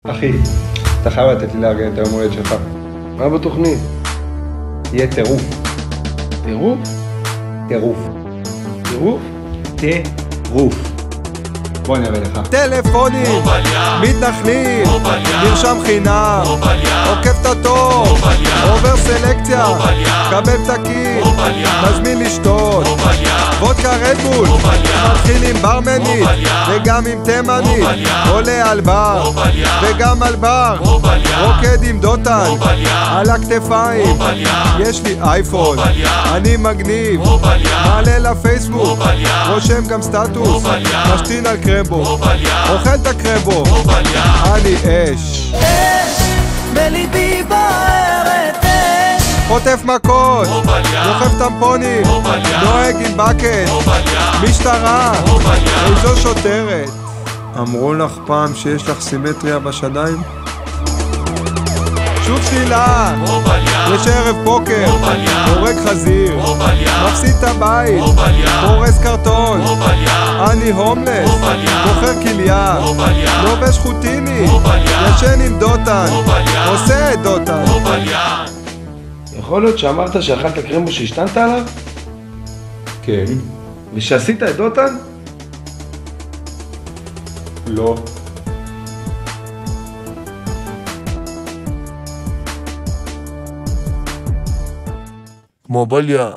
אחי, אתה חייב לתת לי לארגן את היום הולדת שלך. מה בתוכנית? יהיה טירוף. טירוף? טירוף. טירוף? טירוף. בוא נראה לך. טלפונים, מתנחלים, נרשם חינם, עוקף את התור, עובר סלקציה, קבל פתקים, מזמין לשתות, וודקה רדבול, מתחיל עם ברמנית וגם עם תימנית, עולה על בר וגם על בר, רוקד עם דוטן על הכתפיים, יש לי אייפון, אני מגניב, מעלה לפייסבוק, רושם גם סטטוס, משתין על קרמבו, אוכל את הקרמבו, אני אש, בליבי בוערת אש, חוטף מכות, דוחף טמפונים, נוהג עם בקט, משטרה, איזו שוטרת. אמרו לך פעם שיש לך סימטריה בשדיים? שוב שלילה, יש ערב פוקר, הורג חזיר, מפסיד את הבית, פורס קרטון, אני הומלס, בוחר כליה, לובש חוטיני, ישן עם דוטן, עושה את דוטן. יכול להיות שאמרת שאכלת קרמבו שהשתנת עליו? כן. ושעשית את דוטן? לא. כמו בליה.